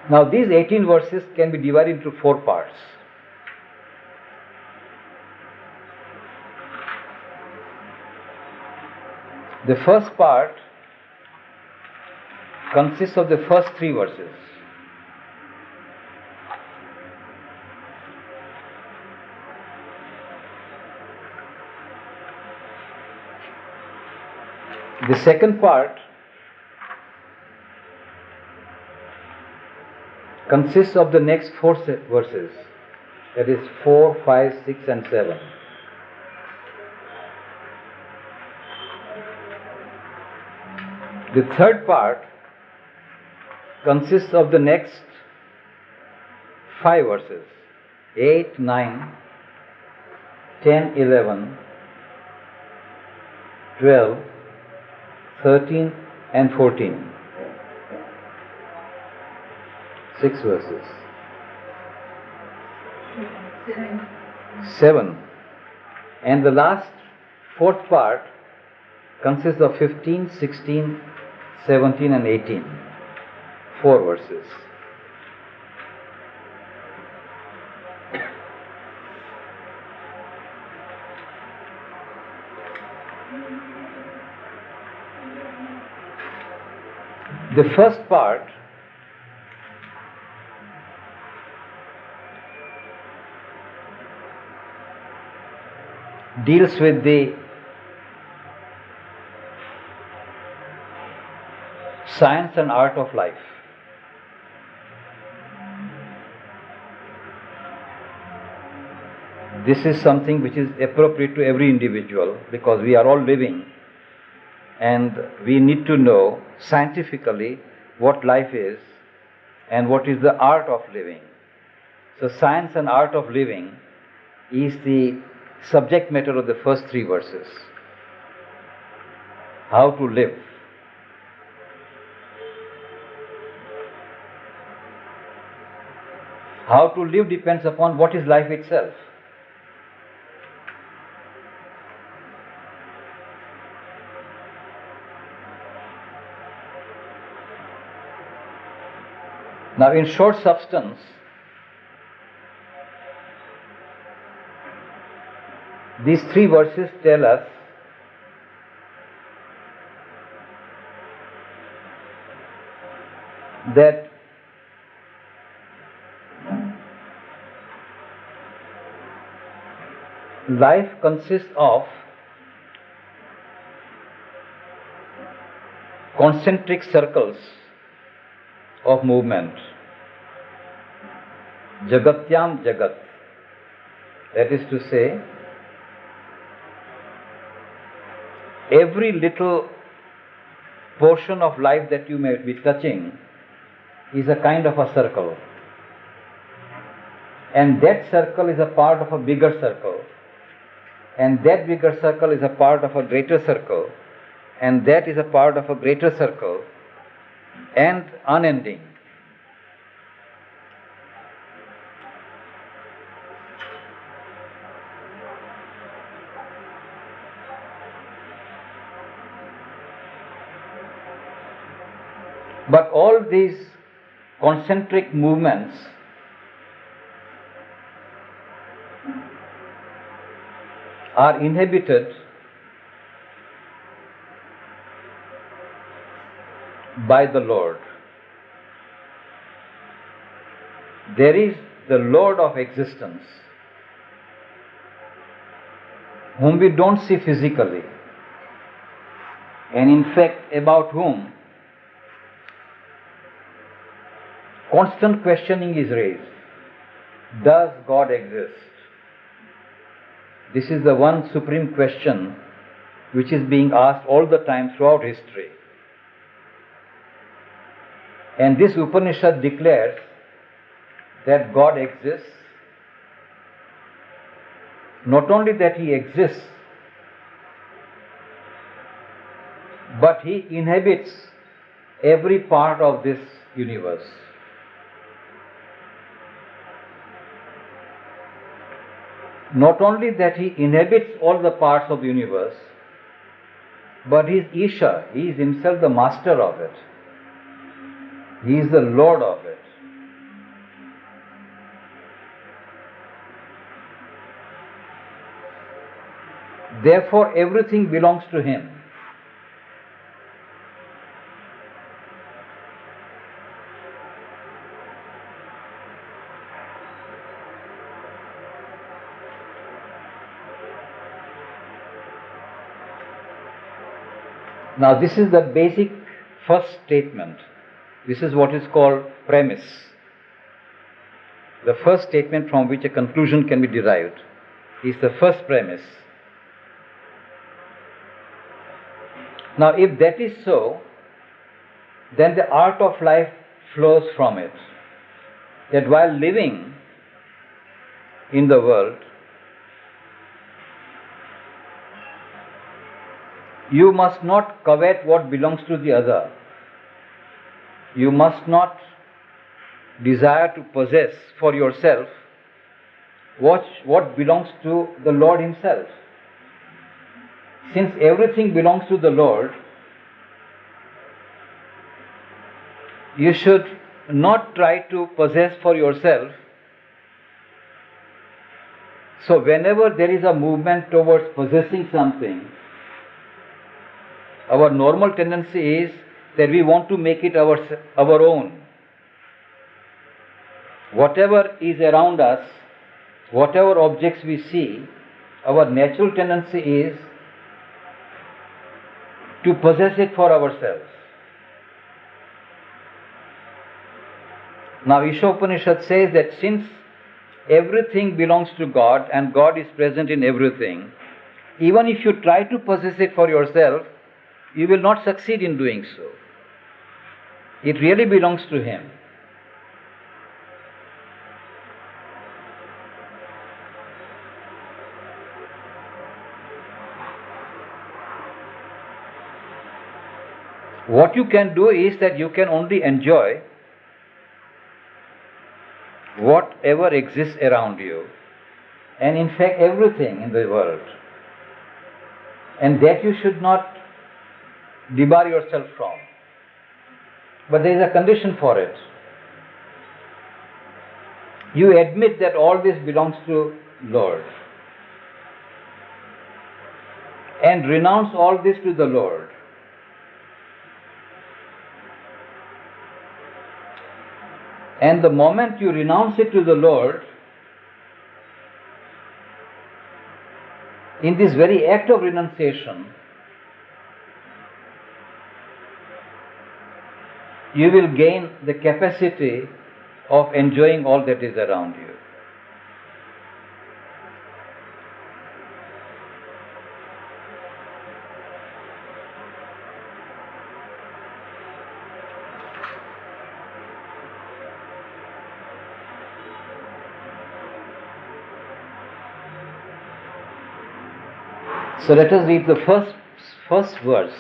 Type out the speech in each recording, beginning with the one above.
Now these 18 verses can be divided into 4 parts. The first part consists of the first 3 verses. The second part consists of the next 4 verses, that is 4, 5, 6 and 7. The third part consists of the next 5 verses, 8, 9, 10, 11, 12, 13 and 14. 6 verses. 7. And the last 4th part consists of 15, 16, 17 and 18. 4 verses. The first part deals with the science and art of life. This is something which is appropriate to every individual, because we are all living and we need to know scientifically what life is and what is the art of living. So science and art of living is the subject matter of the first 3 verses. How to live. How to live depends upon what is life itself. Now, in short substance, these 3 verses tell us that life consists of concentric circles of movement. Jagatyam Jagat. That is to say, every little portion of life that you may be touching is a kind of a circle. And that circle is a part of a bigger circle. And that bigger circle is a part of a greater circle. And that is a part of a greater circle. And unending. But all these concentric movements are inhibited by the Lord. There is the Lord of existence, whom we don't see physically, and in fact about whom constant questioning is raised. Does God exist? This is the one supreme question which is being asked all the time throughout history. And this Upanishad declares that God exists. Not only that He exists, but He inhabits every part of this universe. Not only that He inhabits all the parts of the universe, but He is Isha, He is Himself the master of it. He is the Lord of it. Therefore, everything belongs to him. Now, this is the basic first statement. This is what is called premise. The first statement from which a conclusion can be derived is the first premise. Now, if that is so, then the art of life flows from it. That while living in the world, you must not covet what belongs to the other. You must not desire to possess for yourself what belongs to the Lord himself. Since everything belongs to the Lord, you should not try to possess for yourself. So whenever there is a movement towards possessing something, our normal tendency is that we want to make it our own. Whatever is around us, whatever objects we see, our natural tendency is to possess it for ourselves. Now, Isha Upanishad says that since everything belongs to God and God is present in everything, even if you try to possess it for yourself, you will not succeed in doing so. It really belongs to him. What you can do is that you can only enjoy whatever exists around you, and in fact everything in the world, and that you should not debar yourself from. But there is a condition for it. You admit that all this belongs to Lord and renounce all this to the Lord. And the moment you renounce it to the Lord, in this very act of renunciation, you will gain the capacity of enjoying all that is around you. So let us read the first verse.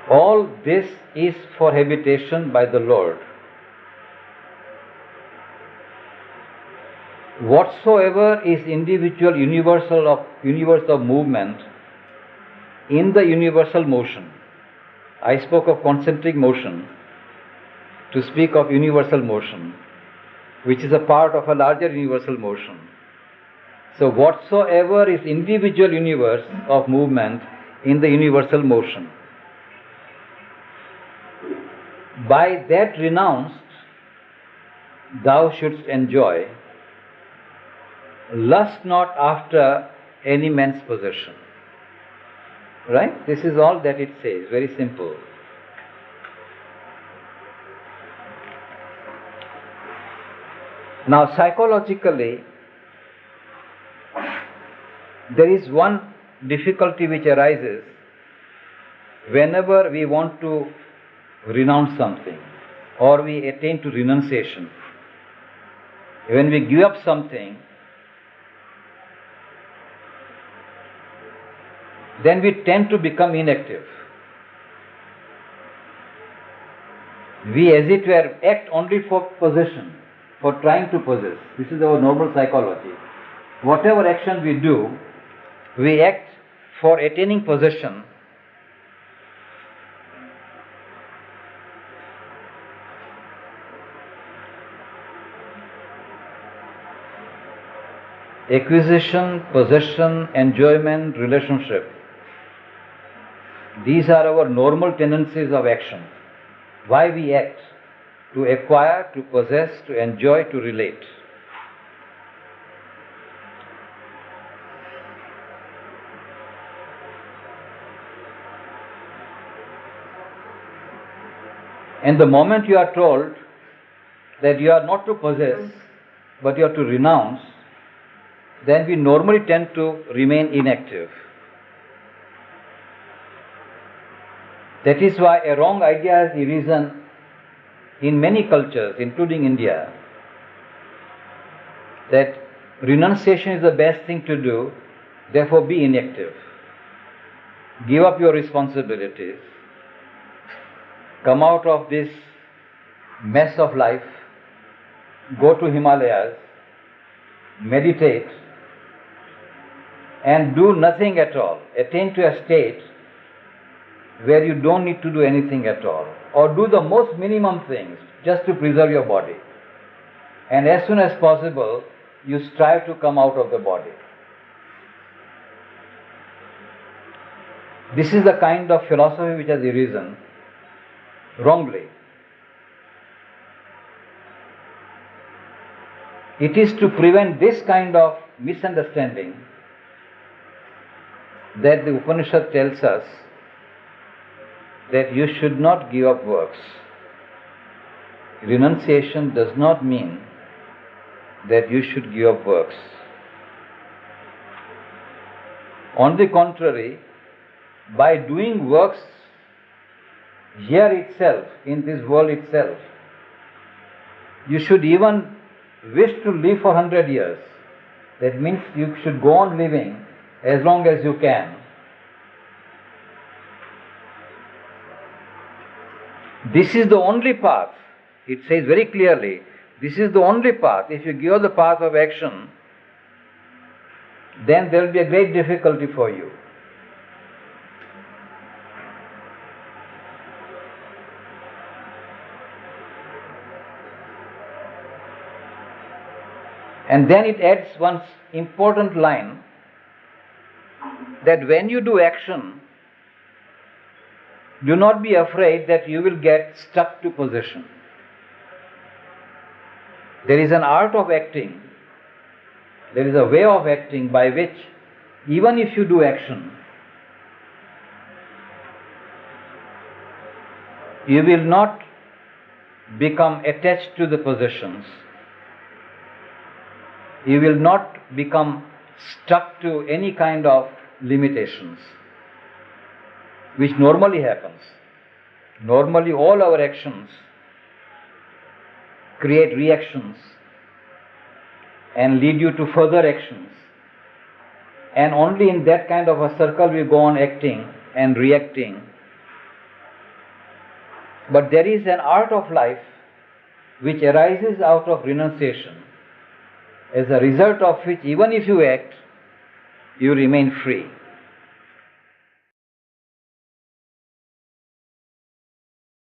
All this is for habitation by the Lord. Whatsoever is individual universe of movement in the universal motion. I spoke of concentric motion to speak of universal motion, which is a part of a larger universal motion. So whatsoever is individual universe of movement in the universal motion, by that renounced thou shouldst enjoy. Lust not after any man's possession. Right? This is all that it says, very simple. Now, psychologically, there is one difficulty which arises whenever we want to renounce something or we attain to renunciation. When we give up something, then we tend to become inactive. We, as it were, act only for possession, for trying to possess. This is our normal psychology. Whatever action we do, we act for attaining possession. acquisition, possession, enjoyment, relationship. These are our normal tendencies of action. Why we act? To acquire, to possess, to enjoy, to relate. And the moment you are told that you are not to possess, but you are to renounce, then we normally tend to remain inactive. That is why a wrong idea has arisen in many cultures, including India, that renunciation is the best thing to do, therefore be inactive. Give up your responsibilities. Come out of this mess of life. Go to Himalayas. Meditate. And do nothing at all. Attain to a state where you don't need to do anything at all. Or do the most minimum things just to preserve your body. And as soon as possible, you strive to come out of the body. This is the kind of philosophy which has arisen wrongly. It is to prevent this kind of misunderstanding that the Upanishad tells us that you should not give up works. Renunciation does not mean that you should give up works. On the contrary, by doing works here itself, in this world itself, you should even wish to live for 100 years. That means you should go on living as long as you can. This is the only path. It says very clearly, this is the only path. If you give the path of action, then there will be a great difficulty for you. And then it adds one important line, that when you do action, do not be afraid that you will get stuck to possession. There is an art of acting, there is a way of acting by which, even if you do action, you will not become attached to the possessions. You will not become stuck to any kind of limitations, which normally happens. Normally all our actions create reactions and lead you to further actions. And only in that kind of a circle we go on acting and reacting. But there is an art of life which arises out of renunciation, as a result of which, even if you act, you remain free.